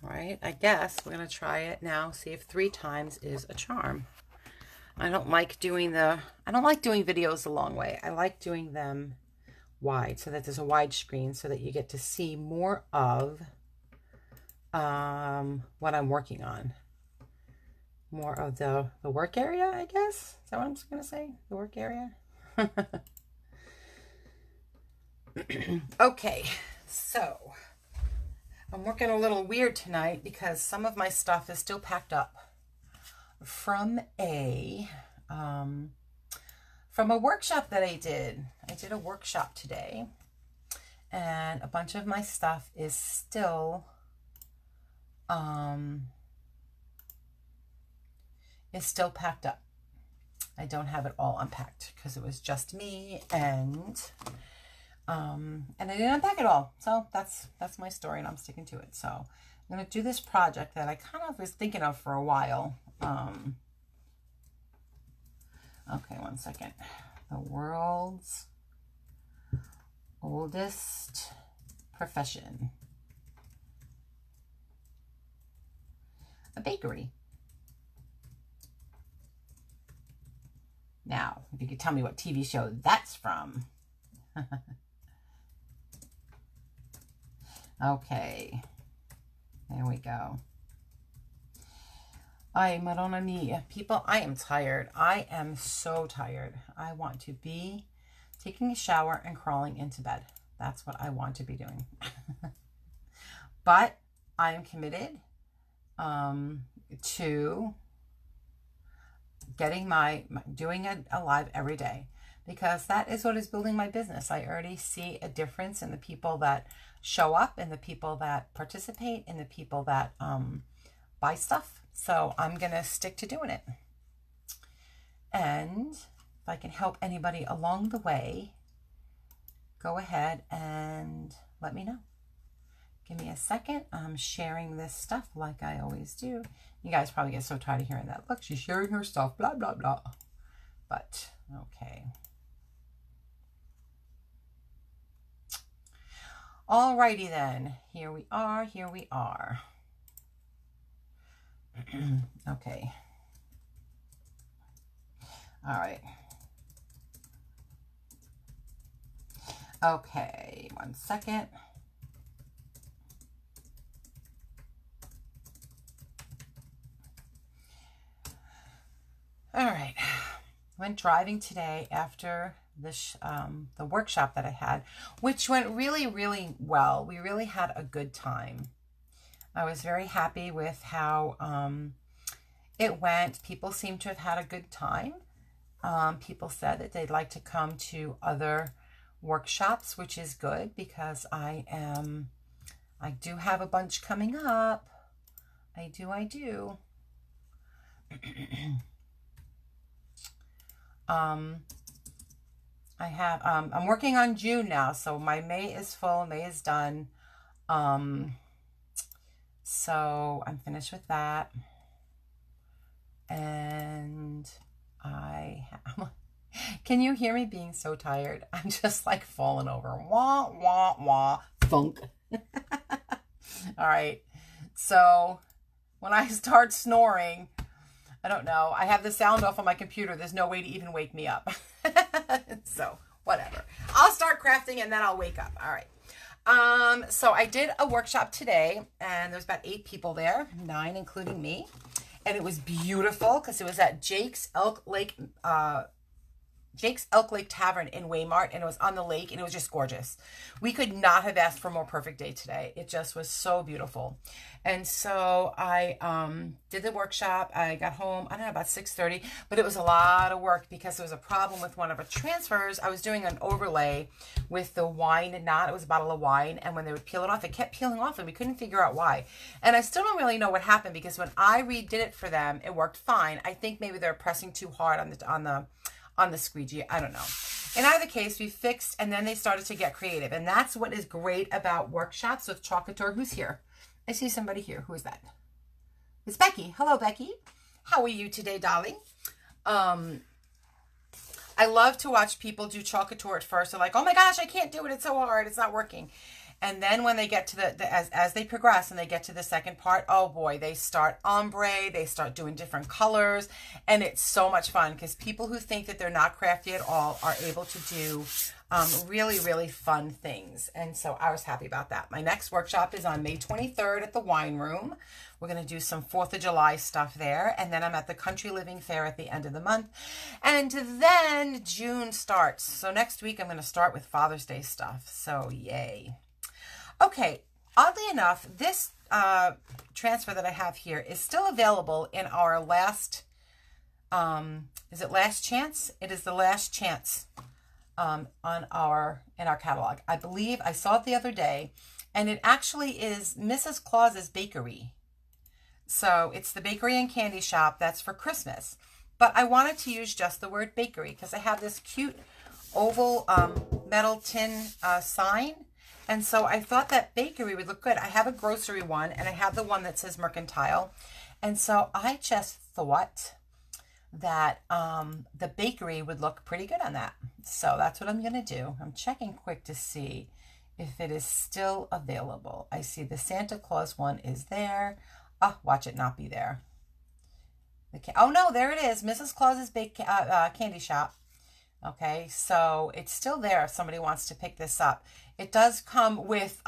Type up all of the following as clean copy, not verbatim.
All right, I guess we're going to try it now, see if 3 times is a charm. I don't like doing videos the long way. I like doing them wide so that there's a wide screen so that you get to see more of what I'm working on. More of the work area, I guess. Is that what I'm going to say? The work area? Okay, so I'm working a little weird tonight because some of my stuff is still packed up from a workshop that I did. I did a workshop today, and a bunch of my stuff is still packed up. I don't have it all unpacked because it was just me, and I didn't unpack it all. So that's my story, and I'm sticking to it. So I'm going to do this project that I kind of was thinking of for a while. Okay, one second. The world's oldest profession. A bakery. Now, if you could tell me what TV show that's from. Okay, there we go. Ay, Madonna mia. People, I am tired. I am so tired. I want to be taking a shower and crawling into bed. That's what I want to be doing. But I am committed to getting doing a live every day, because that is what is building my business. I already see a difference in the people that show up, and the people that participate, and the people that buy stuff. So I'm going to stick to doing it. And if I can help anybody along the way, go ahead and let me know. Give me a second. I'm sharing this stuff like I always do. You guys probably get so tired of hearing that. Look, she's sharing her stuff, blah, blah, blah. But, okay. Alrighty then. Here we are. Here we are. Okay. All right. Okay, one second. All right. Went driving today after this the workshop that I had, which went really, really well. We really had a good time. I was very happy with how it went. People seemed to have had a good time. People said that they'd like to come to other workshops, which is good, because I do have a bunch coming up. I do. I'm working on June now, so my May is full. May is done. So I'm finished with that, and can you hear me being so tired? I'm just like falling over. Wah, wah, wah, funk. All right. So when I start snoring, I don't know. I have the sound off on my computer. There's no way to even wake me up. So whatever. I'll start crafting and then I'll wake up. All right. So I did a workshop today, and there's about 8 people there, 9 including me, and it was beautiful because it was at Jake's Elk Lake Tavern in Waymart, and it was on the lake, and it was just gorgeous. We could not have asked for a more perfect day today. It just was so beautiful. And so I did the workshop. I got home, I don't know, about 6:30, but it was a lot of work because there was a problem with one of our transfers. I was doing an overlay with the wine knot. It was a bottle of wine, and when they would peel it off, it kept peeling off, and we couldn't figure out why. And I still don't really know what happened, because when I redid it for them, it worked fine. I think maybe they're pressing too hard on the squeegee. I don't know. In either case, we fixed, and then they started to get creative. And that's what is great about workshops with Chalk Couture. Who's here? I see somebody here. Who is that? It's Becky. Hello, Becky. How are you today, darling? I love to watch people do Chalk Couture at first. They're like, oh my gosh, I can't do it. It's so hard. It's not working. And then when they get to as they progress and they get to the second part, oh boy, they start ombre, they start doing different colors, and it's so much fun because people who think that they're not crafty at all are able to do really, really fun things. And so I was happy about that. My next workshop is on May 23rd at the Wine Room. We're going to do some 4th of July stuff there. And then I'm at the Country Living Fair at the end of the month. And then June starts. So next week I'm going to start with Father's Day stuff. So yay. Okay, oddly enough, this transfer that I have here is still available in our last, is it Last Chance? It is the Last Chance in our catalog. I believe I saw it the other day, and it actually is Mrs. Claus's Bakery. So it's the bakery and candy shop that's for Christmas. But I wanted to use just the word bakery because I have this cute oval metal tin sign. And so I thought that bakery would look good. I have a grocery one, and I have the one that says mercantile. And so I just thought that the bakery would look pretty good on that. So that's what I'm going to do. I'm checking quick to see if it is still available. I see the Santa Claus one is there. Oh, watch it not be there. Oh, no, there it is. Mrs. Claus's candy shop. Okay, so it's still there if somebody wants to pick this up. It does come with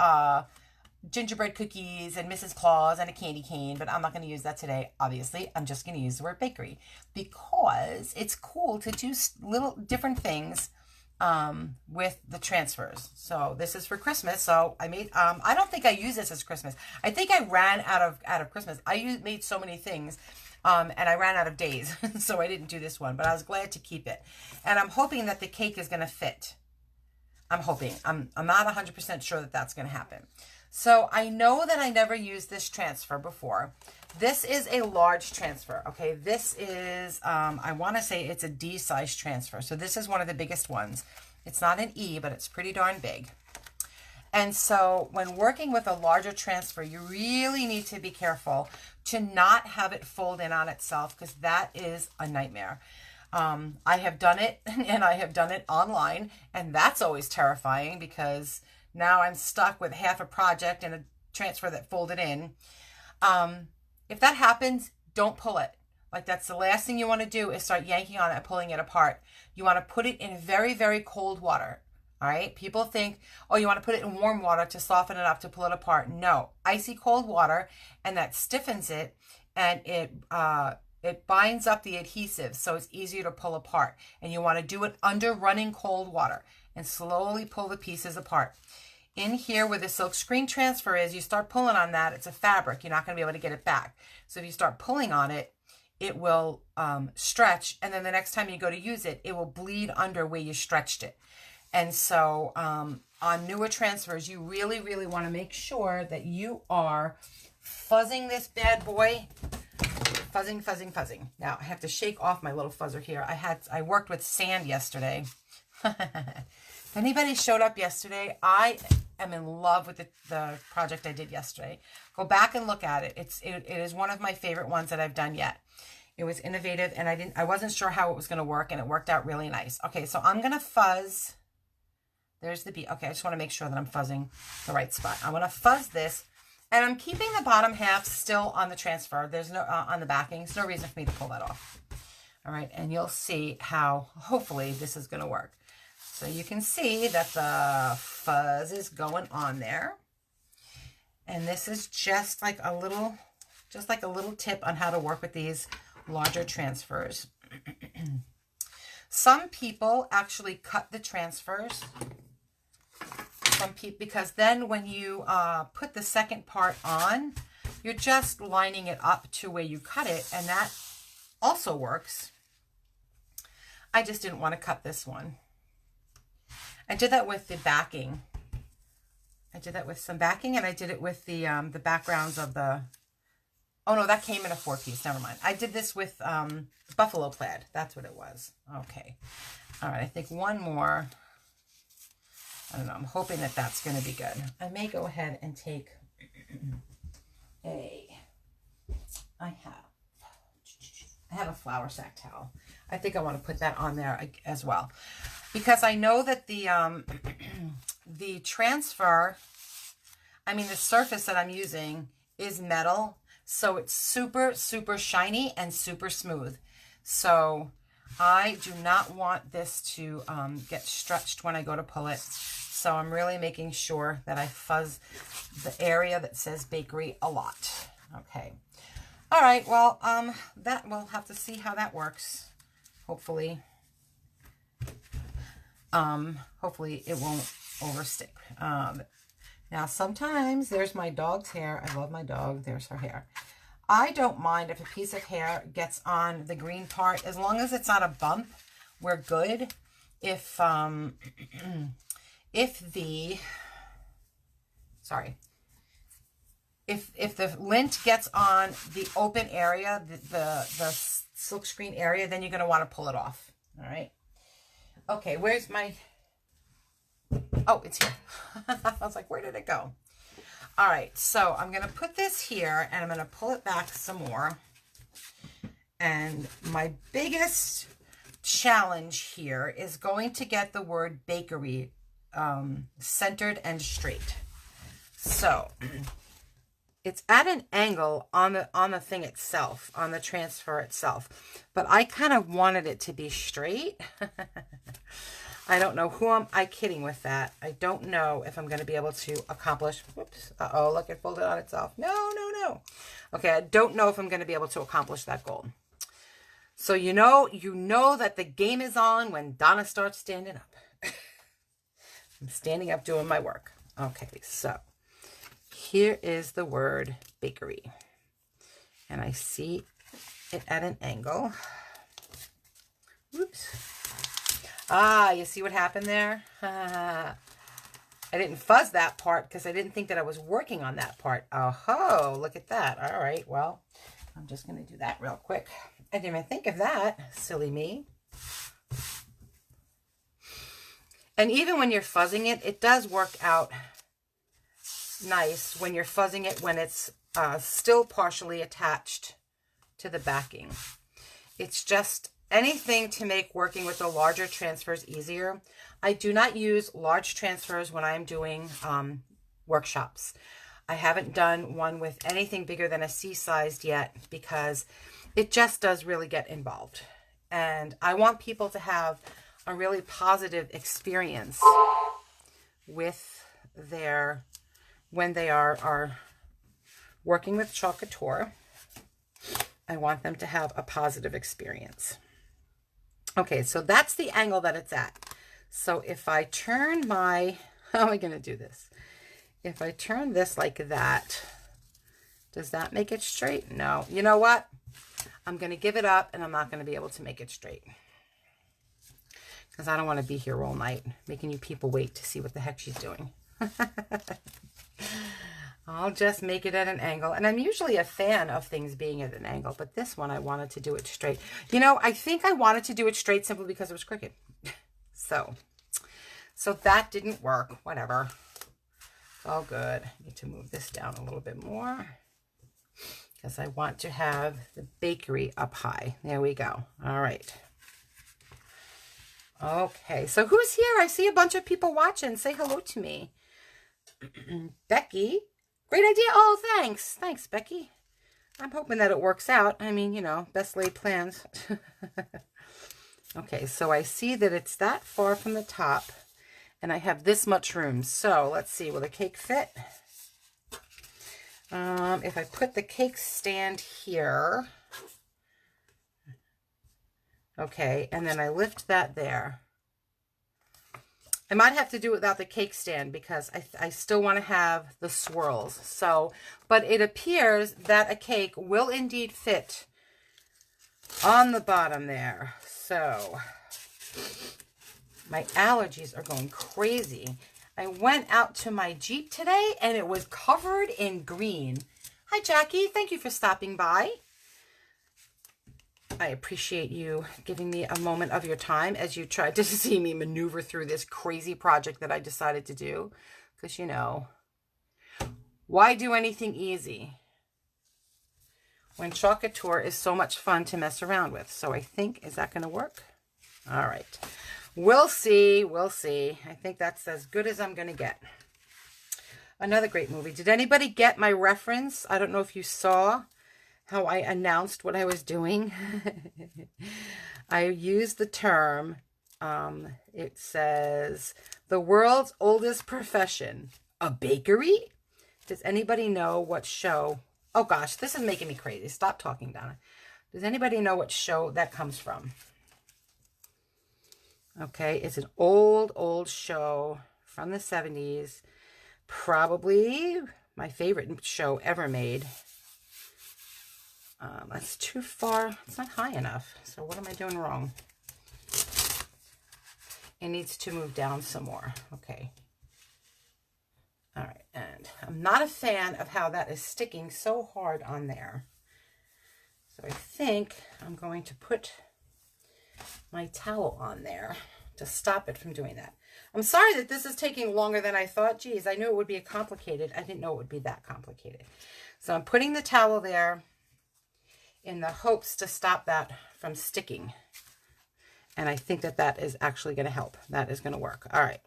gingerbread cookies and Mrs. Claus and a candy cane, but I'm not going to use that today, obviously. I'm just going to use the word bakery because it's cool to do little different things with the transfers. So this is for Christmas. So I made, I don't think I use this as Christmas. I think I ran out of Christmas. I made so many things. And I ran out of days, so I didn't do this one, but I was glad to keep it. And I'm hoping that the cake is going to fit. I'm hoping. I'm not 100% sure that that's going to happen. So I know that I never used this transfer before. This is a large transfer, okay? This is, I want to say it's a D size transfer. So this is one of the biggest ones. It's not an E, but it's pretty darn big. And so when working with a larger transfer, you really need to be careful to not have it fold in on itself because that is a nightmare. I have done it and I have done it online, and that's always terrifying because now I'm stuck with half a project and a transfer that folded in. If that happens, don't pull it. Like that's the last thing you want to do is start yanking on it and pulling it apart. You want to put it in very, very cold water. All right. People think, oh, you want to put it in warm water to soften it up to pull it apart. No, icy cold water, and that stiffens it, and it binds up the adhesive, so it's easier to pull apart. And you want to do it under running cold water and slowly pull the pieces apart. In here where the silk screen transfer is, you start pulling on that. It's a fabric. You're not going to be able to get it back. So if you start pulling on it, it will stretch, and then the next time you go to use it, it will bleed under where you stretched it. And so on newer transfers, you really, really want to make sure that you are fuzzing this bad boy. Fuzzing, fuzzing, fuzzing. Now, I have to shake off my little fuzzer here. I worked with sand yesterday. If anybody showed up yesterday, I am in love with the project I did yesterday. Go back and look at it. It is one of my favorite ones that I've done yet. It was innovative, and I wasn't sure how it was going to work, and it worked out really nice. Okay, so I'm going to fuzz. There's the bead. Okay, I just want to make sure that I'm fuzzing the right spot. I'm going to fuzz this, and I'm keeping the bottom half still on the transfer. There's no, on the backing. There's no reason for me to pull that off. All right, and you'll see how, hopefully, this is going to work. So you can see that the fuzz is going on there. And this is just like a little tip on how to work with these larger transfers. Some people actually cut the transfers. Because then when you put the second part on, you're just lining it up to where you cut it, and that also works. I just didn't want to cut this one. I did that with the backing. I did that with some backing, and I did it with the backgrounds of the... Oh, no, that came in a 4-piece. Never mind. I did this with buffalo plaid. That's what it was. Okay. All right, I think one more... I don't know. I'm hoping that that's going to be good. I may go ahead and take I have a flour sack towel. I think I want to put that on there as well, because I know that the transfer I mean, the surface that I'm using is metal, so it's super, super shiny and super smooth. So I do not want this to get stretched when I go to pull it. So I'm really making sure that I fuzz the area that says bakery a lot. Okay. All right. Well, that we'll have to see how that works. Hopefully it won't overstick. Now sometimes there's my dog's hair. I love my dog. There's her hair. I don't mind if a piece of hair gets on the green part, as long as it's not a bump, we're good. If if the lint gets on the open area, the silk screen area, then you're going to want to pull it off. All right. Okay, where's my, oh, it's here. I was like, where did it go? All right, so I'm going to put this here and I'm going to pull it back some more. And my biggest challenge here is going to get the word bakery centered and straight. So it's at an angle on the thing itself, on the transfer itself, but I kind of wanted it to be straight. I don't know who am I kidding with that. I don't know if I'm going to be able to accomplish, whoops, uh-oh, look, it folded on itself. No. Okay, I don't know if I'm going to be able to accomplish that goal. So you know that the game is on when Donna starts standing up. I'm standing up doing my work. Okay, so here is the word bakery. And I see it at an angle. Whoops. Ah, you see what happened there? I didn't fuzz that part because I didn't think that I was working on that part. Oh, look at that. All right, well, I'm just going to do that real quick. I didn't even think of that. Silly me. And even when you're fuzzing it, it does work out nice when you're fuzzing it when it's still partially attached to the backing. It's just anything to make working with the larger transfers easier. I do not use large transfers when I'm doing workshops. I haven't done one with anything bigger than a C-sized yet because it just does really get involved. And I want people to have a really positive experience with when they are working with Chalk Couture. I want them to have a positive experience. Okay, so that's the angle that it's at. So if I turn my, how am I going to do this? If I turn this like that, does that make it straight? No. You know what? I'm going to give it up and I'm not going to be able to make it straight. Because I don't want to be here all night making you people wait to see what the heck she's doing. I'll just make it at an angle. And I'm usually a fan of things being at an angle, but this one I wanted to do it straight. You know, I think I wanted to do it straight simply because it was crooked. So that didn't work. Whatever. It's all good. I need to move this down a little bit more because I want to have the bakery up high. There we go. All right. Okay, so who's here? I see a bunch of people watching. Say hello to me. Becky. Great idea. Oh, thanks. Thanks, Becky. I'm hoping that it works out. I mean, you know, best laid plans. Okay, so I see that it's that far from the top, and I have this much room. So let's see, will the cake fit? If I put the cake stand here, okay, and then I lift that there. I might have to do it without the cake stand because I still want to have the swirls. So, but it appears that a cake will indeed fit on the bottom there. So, my allergies are going crazy. I went out to my Jeep today and it was covered in green. Hi, Jackie. Thank you for stopping by. I appreciate you giving me a moment of your time as you tried to see me maneuver through this crazy project that I decided to do. Because, you know, why do anything easy when Chalk Couture is so much fun to mess around with? So I think, is that going to work? All right. We'll see. We'll see. I think that's as good as I'm going to get. Another great movie. Did anybody get my reference? I don't know if you saw how I announced what I was doing. I used the term, it says, the world's oldest profession, a bakery? Does anybody know what show? Oh gosh, this is making me crazy. Stop talking, Donna. Does anybody know what show that comes from? Okay, it's an old show from the 70s. Probably my favorite show ever made. That's too far. It's not high enough. So what am I doing wrong? It needs to move down some more. Okay. All right. And I'm not a fan of how that is sticking so hard on there. So I think I'm going to put my towel on there to stop it from doing that. I'm sorry that this is taking longer than I thought. Geez, I knew it would be complicated. I didn't know it would be that complicated. So I'm putting the towel there in the hopes to stop that from sticking. And I think that that is actually going to help. That is going to work. All right.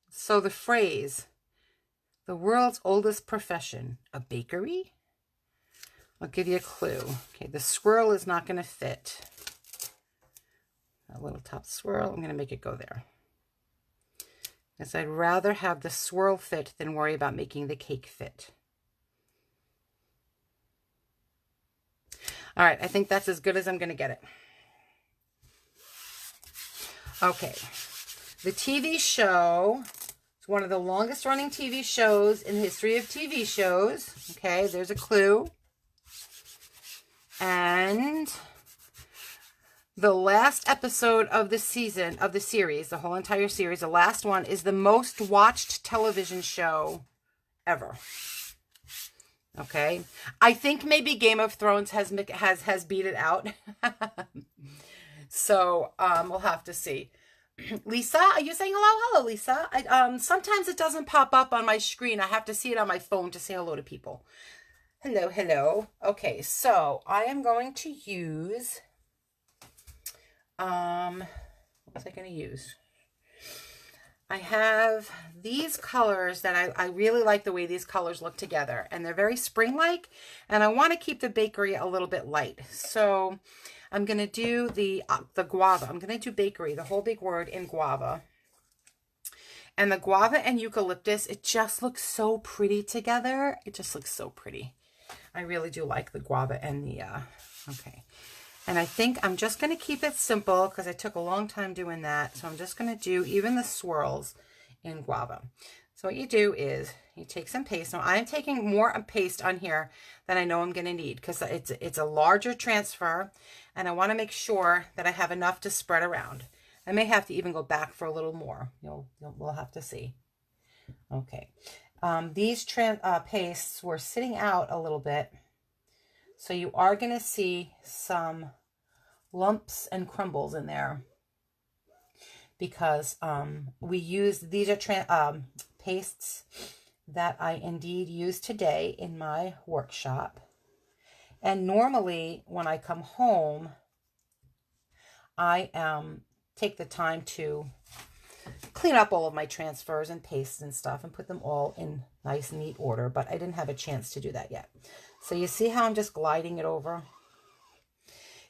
So the phrase, the world's oldest profession, a bakery? I'll give you a clue. Okay, the swirl is not going to fit. A little top swirl, I'm going to make it go there. Because I'd rather have the swirl fit than worry about making the cake fit. All right, I think that's as good as I'm going to get it. Okay, the TV show, it's one of the longest running TV shows in the history of TV shows. Okay, there's a clue. And the last episode of the season, of the series, the whole entire series, the last one is the most watched television show ever. Okay. I think maybe Game of Thrones has beat it out. So, we'll have to see. Lisa, are you saying hello? Hello, Lisa. Sometimes it doesn't pop up on my screen. I have to see it on my phone to say hello to people. Hello, hello. Okay, so I am going to use, what was I going to use? I have these colors that I really like the way these colors look together, and they're very spring-like, and I want to keep the bakery a little bit light. So I'm going to do the guava. I'm going to do bakery, the whole big word in guava. And the guava and eucalyptus, it just looks so pretty together. It just looks so pretty. I really do like the guava and the, okay. And I think I'm just going to keep it simple because I took a long time doing that. So I'm just going to do even the swirls in guava. So what you do is you take some paste. Now I'm taking more paste on here than I know I'm going to need because it's a larger transfer. And I want to make sure that I have enough to spread around. I may have to even go back for a little more. We'll have to see. Okay. These pastes were sitting out a little bit. So you are going to see some lumps and crumbles in there because we use, these are pastes that I indeed use today in my workshop. And normally when I come home, I take the time to clean up all of my transfers and pastes and stuff and put them all in nice, neat order, but I didn't have a chance to do that yet. So you see how I'm just gliding it over?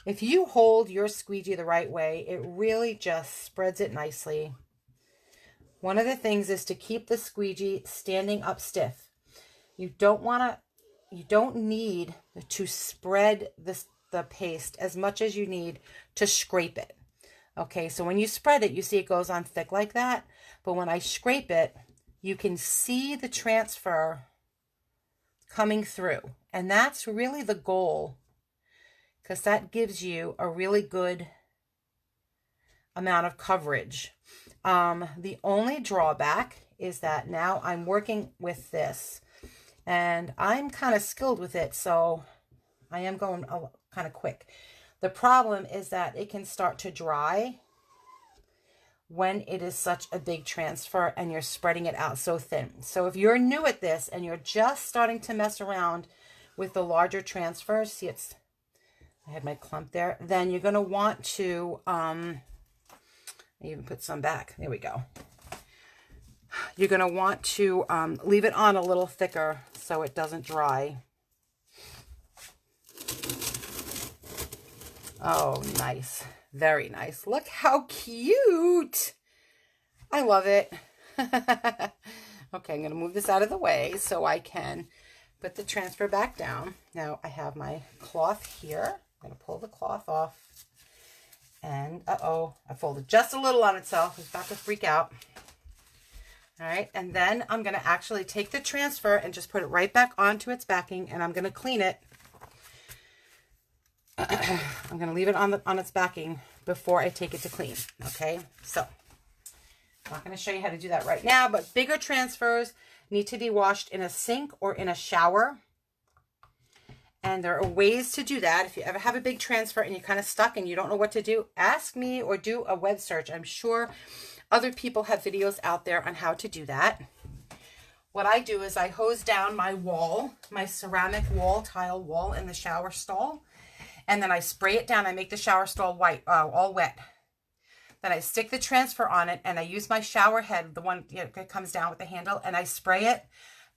If you hold your squeegee the right way, it really just spreads it nicely. One of the things is to keep the squeegee standing up stiff. You don't need to spread the paste as much as you need to scrape it. Okay, so when you spread it, you see it goes on thick like that. But when I scrape it, you can see the transfer coming through. And that's really the goal, because that gives you a really good amount of coverage. The only drawback is that now I'm working with this, and I'm kind of skilled with it, so I am going kind of quick. The problem is that it can start to dry when it is such a big transfer and you're spreading it out so thin. So if you're new at this and you're just starting to mess around with the larger transfers, see I had my clump there, then you're going to want to, I even put some back. There we go. You're going to want to leave it on a little thicker so it doesn't dry. Oh, nice. Very nice. Look how cute. I love it. Okay, I'm going to move this out of the way so I can put the transfer back down. Now I have my cloth here. I'm going to pull the cloth off. And, uh-oh, I folded just a little on itself. It's about to freak out. All right, and then I'm going to actually take the transfer and just put it right back onto its backing, and I'm going to clean it. I'm going to leave it on its backing before I take it to clean, okay? So, I'm not going to show you how to do that right now, but bigger transfers need to be washed in a sink or in a shower. And there are ways to do that. If you ever have a big transfer and you're kind of stuck and you don't know what to do, ask me or do a web search. I'm sure other people have videos out there on how to do that. What I do is I hose down my wall, my ceramic wall, tile wall in the shower stall. And then I spray it down. I make the shower stall white, all wet. Then I stick the transfer on it and I use my shower head, the one that comes down with the handle, and I spray it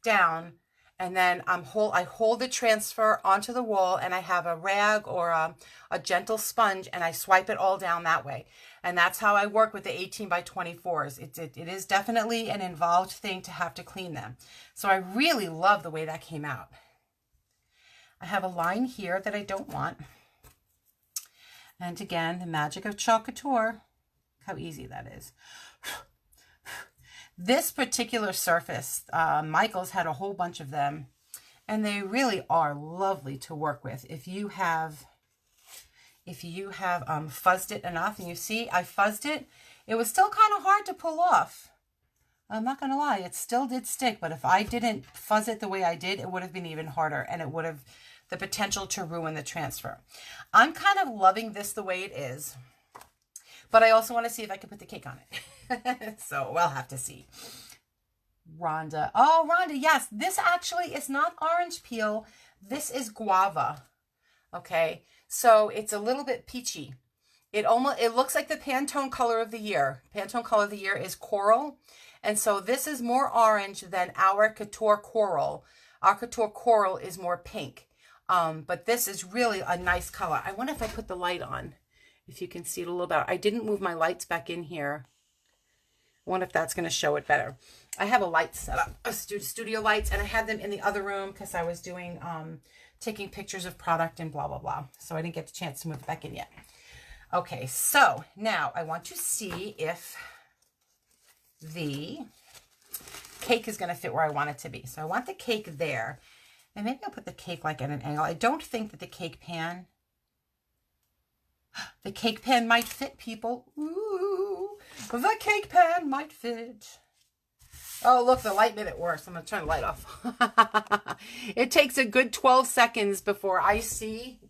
down. And then I hold the transfer onto the wall, and I have a rag or a gentle sponge, and I swipe it all down that way. And that's how I work with the 18 by 24s. It is definitely an involved thing to have to clean them. So I really love the way that came out. I have a line here that I don't want. And again, the magic of Chalk Couture. How easy that is. This particular surface, Michael's had a whole bunch of them, and they really are lovely to work with. If you have fuzzed it enough, and you see I fuzzed it, it was still kind of hard to pull off. I'm not going to lie, it still did stick, but if I didn't fuzz it the way I did, it would have been even harder, and it would have the potential to ruin the transfer. I'm kind of loving this the way it is, but I also want to see if I can put the cake on it. So we'll have to see. Rhonda. Oh, Rhonda, yes. This actually is not orange peel. This is guava. Okay. So it's a little bit peachy. It looks like the Pantone color of the year. Pantone color of the year is coral. And so this is more orange than our Couture Coral. Our Couture Coral is more pink. But this is really a nice color. I wonder if I put the light on, if you can see it a little better. I didn't move my lights back in here. I wonder if that's going to show it better. I have a light set up, studio lights, and I had them in the other room because I was doing, taking pictures of product and blah, blah, blah. So I didn't get the chance to move it back in yet. Okay, so now I want to see if the cake is going to fit where I want it to be. So I want the cake there. And maybe I'll put the cake like at an angle. I don't think that the cake pan might fit, people. Ooh, the cake pan might fit. Oh, look, the light made it worse. I'm going to turn the light off. It takes a good 12 seconds before I see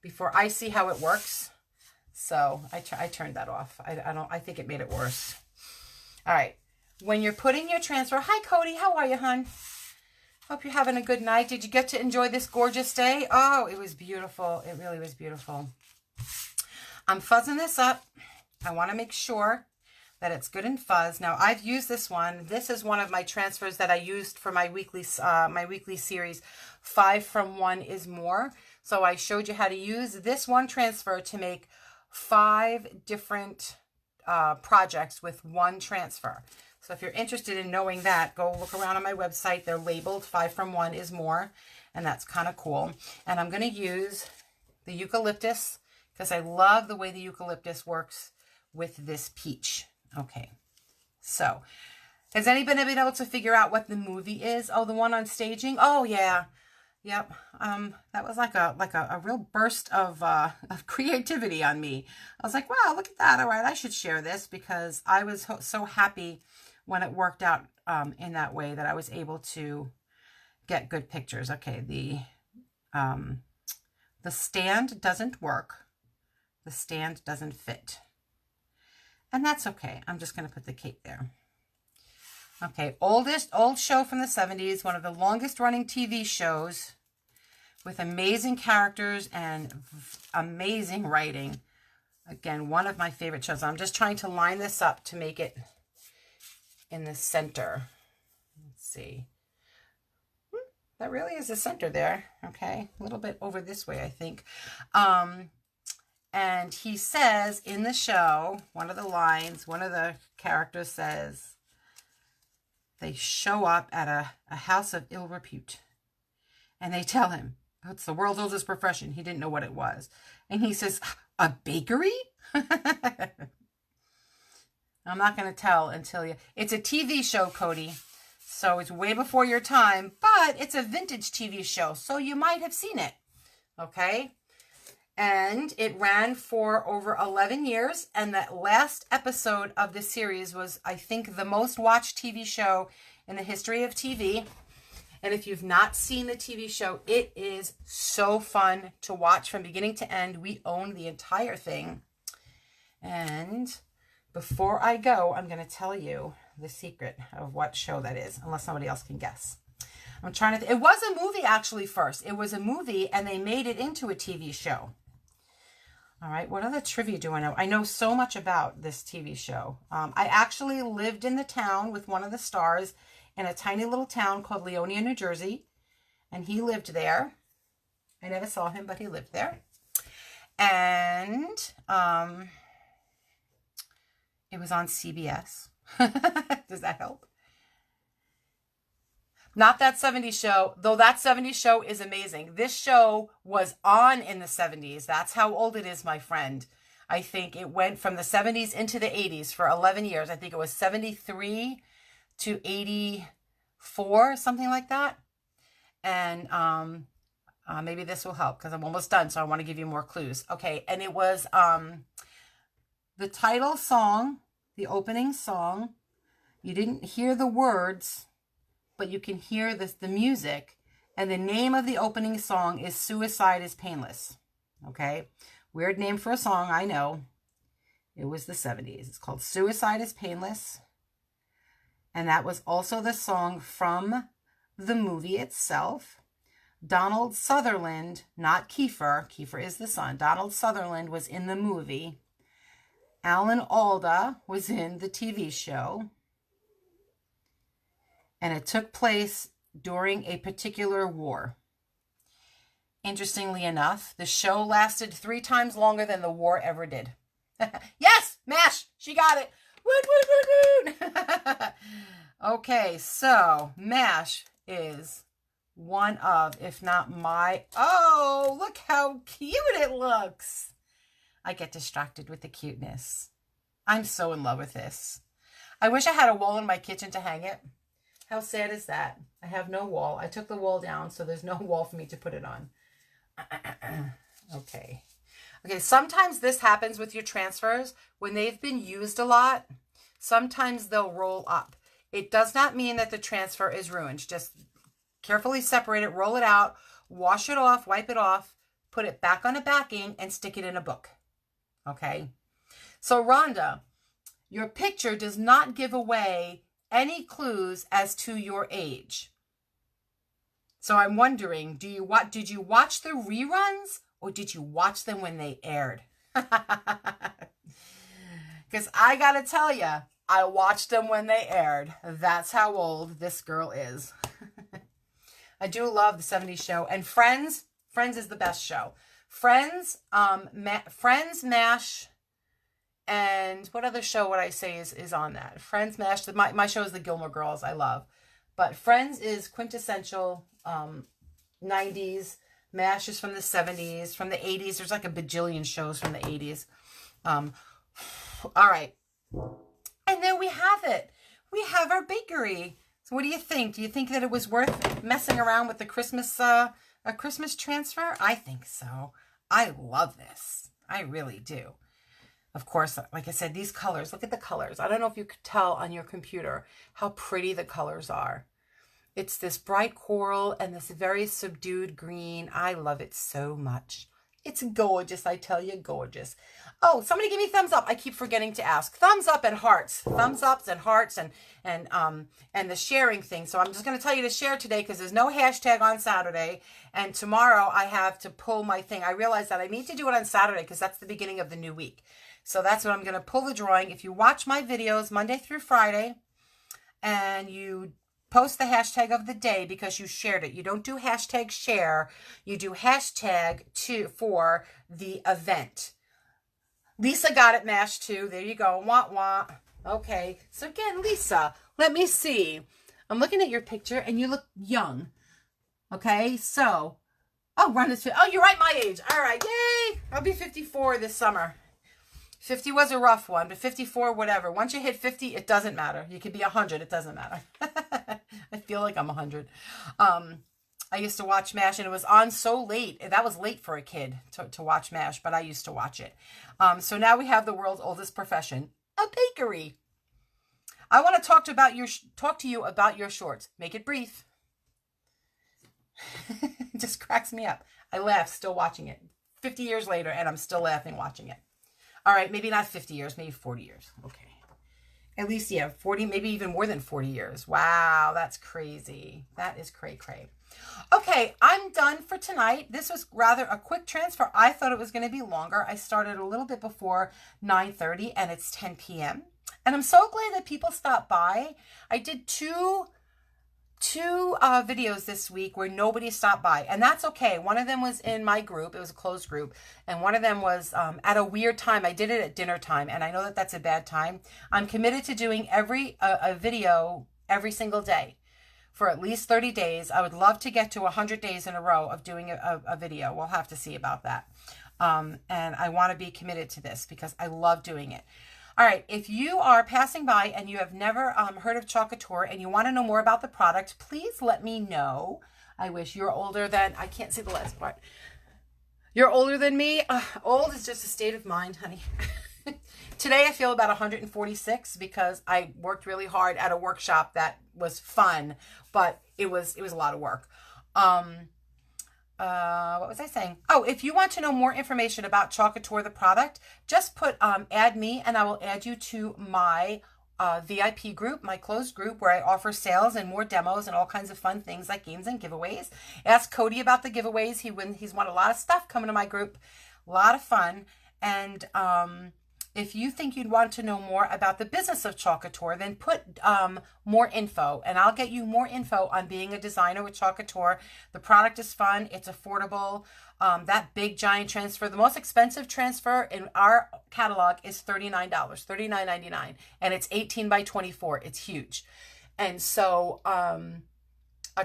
before I see how it works. So I turned that off. I think it made it worse. All right. When you're putting your transfer, hi Cody, how are you, hon? Hope you're having a good night. Did you get to enjoy this gorgeous day? Oh, it was beautiful. It really was beautiful. I'm fuzzing this up. I want to make sure that it's good and fuzz. Now, I've used this one. This is one of my transfers that I used for my weekly series, 5 from 1 is more. So I showed you how to use this one transfer to make 5 different projects with one transfer. So if you're interested in knowing that, go look around on my website. They're labeled 5 from 1 is more, and that's kind of cool. And I'm going to use the eucalyptus because I love the way the eucalyptus works with this peach. Okay, so has anybody been able to figure out what the movie is? Oh, the one on staging? Oh, yeah. Yep. That was like a real burst of creativity on me. I was like, wow, look at that. All right, I should share this because I was so happy when it worked out in that way that I was able to get good pictures. Okay, the stand doesn't work. The stand doesn't fit. And that's okay. I'm just going to put the cake there. Okay, old show from the 70s, one of the longest running TV shows with amazing characters and amazing writing. Again, one of my favorite shows. I'm just trying to line this up to make it in the center. Let's see. That really is the center there. Okay, a little bit over this way, I think. And he says in the show, one of the lines, one of the characters says, they show up at a house of ill repute. And they tell him, oh, it's the world's oldest profession. He didn't know what it was. And he says, a bakery? I'm not going to tell until you... It's a TV show, Cody. So it's way before your time, but it's a vintage TV show. So you might have seen it. Okay? And it ran for over 11 years. And that last episode of the series was, I think, the most watched TV show in the history of TV. And if you've not seen the TV show, it is so fun to watch from beginning to end. We own the entire thing. And before I go, I'm going to tell you the secret of what show that is, unless somebody else can guess. I'm trying to... It was a movie, actually, first. It was a movie, and they made it into a TV show. All right, what other trivia do I know? I know so much about this TV show. I actually lived in the town with one of the stars in a tiny little town called Leonia, New Jersey. And he lived there. I never saw him, but he lived there. And it was on CBS. Does that help? Not that 70s show, though that 70s show is amazing. This show was on in the 70s. That's how old it is, my friend. I think it went from the 70s into the 80s for 11 years. I think it was 73 to 84, something like that. And maybe this will help because I'm almost done, so I want to give you more clues. Okay, and it was the title song, the opening song. You didn't hear the words, but you can hear the music. And the name of the opening song is Suicide is Painless. Okay? Weird name for a song, I know. It was the 70s. It's called Suicide is Painless. And that was also the song from the movie itself. Donald Sutherland, not Kiefer. Kiefer is the son. Donald Sutherland was in the movie. Alan Alda was in the TV show. And it took place during a particular war. Interestingly enough, the show lasted 3 times longer than the war ever did. Yes, MASH, she got it. Woot, woot, woot, woot. Okay, so MASH is one of, if not my, oh, look how cute it looks. I get distracted with the cuteness. I'm so in love with this. I wish I had a wall in my kitchen to hang it. How sad is that? I have no wall. I took the wall down, so there's no wall for me to put it on. Okay. Okay, sometimes this happens with your transfers. When they've been used a lot, sometimes they'll roll up. It does not mean that the transfer is ruined. Just carefully separate it, roll it out, wash it off, wipe it off, put it back on a backing, and stick it in a book. Okay? So, Rhonda, your picture does not give away any clues as to your age. So I'm wondering, did you watch the reruns or did you watch them when they aired? Because I gotta tell you, I watched them when they aired. That's how old this girl is. I do love the 70s show. And Friends is the best show. Friends, MASH, and what other show would I say is on that? Friends, MASH. My show is the Gilmore Girls. I love. But Friends is quintessential 90s. MASH is from the 70s. From the 80s. There's like a bajillion shows from the 80s. All right. And then we have it. We have our bakery. So what do you think? Do you think that it was worth messing around with the Christmas, a Christmas transfer? I think so. I love this. I really do. Of course, like I said, these colors, look at the colors. I don't know if you could tell on your computer how pretty the colors are. It's this bright coral and this very subdued green. I love it so much. It's gorgeous, I tell you, gorgeous. Oh, somebody give me thumbs up. I keep forgetting to ask. Thumbs up and hearts. Thumbs ups and hearts and the sharing thing. So I'm just going to tell you to share today because there's no hashtag on Saturday. And tomorrow I have to pull my thing. I realized that I need to do it on Saturday because that's the beginning of the new week. So that's what I'm going to pull the drawing. If you watch my videos Monday through Friday and you post the hashtag of the day because you shared it. You don't do hashtag share. You do hashtag for the event. Lisa got it mashed too. There you go. Wah, wah. Okay. So again, Lisa, let me see. I'm looking at your picture and you look young. Okay. So, oh, run this. Oh, you're right my age. All right. Yay. I'll be 54 this summer. 50 was a rough one, but 54, whatever. Once you hit 50, it doesn't matter. You could be 100. It doesn't matter. I feel like I'm 100. I used to watch MASH, and it was on so late. That was late for a kid to watch MASH, but I used to watch it. So now we have the world's oldest profession, a bakery. I want to talk to you about your shorts. Make it brief. It just cracks me up. I laugh still watching it. 50 years later, and I'm still laughing watching it. All right, maybe not 50 years, maybe 40 years. Okay. At least, yeah, 40, maybe even more than 40 years. Wow, that's crazy. That is cray-cray. Okay, I'm done for tonight. This was rather a quick transfer. I thought it was going to be longer. I started a little bit before 9:30, and it's 10 p.m. And I'm so glad that people stopped by. I did two videos this week where nobody stopped by, and that's okay. One of them was in my group. It was a closed group, and one of them was at a weird time. I did it at dinner time, and I know that that's a bad time. I'm committed to doing a video every single day for at least 30 days. I would love to get to 100 days in a row of doing a video. We'll have to see about that. And I want to be committed to this because I love doing it. All right, if you are passing by and you have never heard of Chalk Couture and you want to know more about the product, please let me know. I wish you're older than, I can't see the last part. You're older than me. Old is just a state of mind, honey. Today I feel about 146 because I worked really hard at a workshop that was fun, but it was a lot of work. What was I saying? Oh, if you want to know more information about Chalk Couture, the product, just put add me and I will add you to my VIP group, my closed group, where I offer sales and more demos and all kinds of fun things like games and giveaways. Ask Cody about the giveaways. He's won a lot of stuff coming to my group. A lot of fun. And if you think you'd want to know more about the business of Chalk Couture, then put more info, and I'll get you more info on being a designer with Chalk Couture. The product is fun. It's affordable. That big giant transfer, the most expensive transfer in our catalog is $39, $39.99, and it's 18 by 24. It's huge. And so our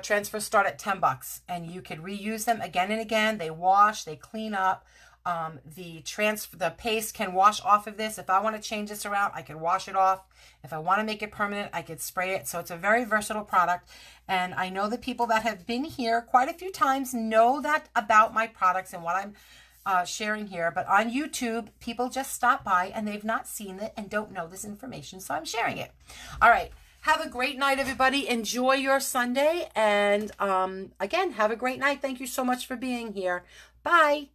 transfers start at $10, and you could reuse them again and again. They wash, they clean up. The paste can wash off of this. If I want to change this around, I can wash it off. If I want to make it permanent, I could spray it. So it's a very versatile product. And I know the people that have been here quite a few times know that about my products and what I'm sharing here. But on YouTube, people just stop by and they've not seen it and don't know this information. So I'm sharing it. All right. Have a great night, everybody. Enjoy your Sunday. And again, have a great night. Thank you so much for being here. Bye.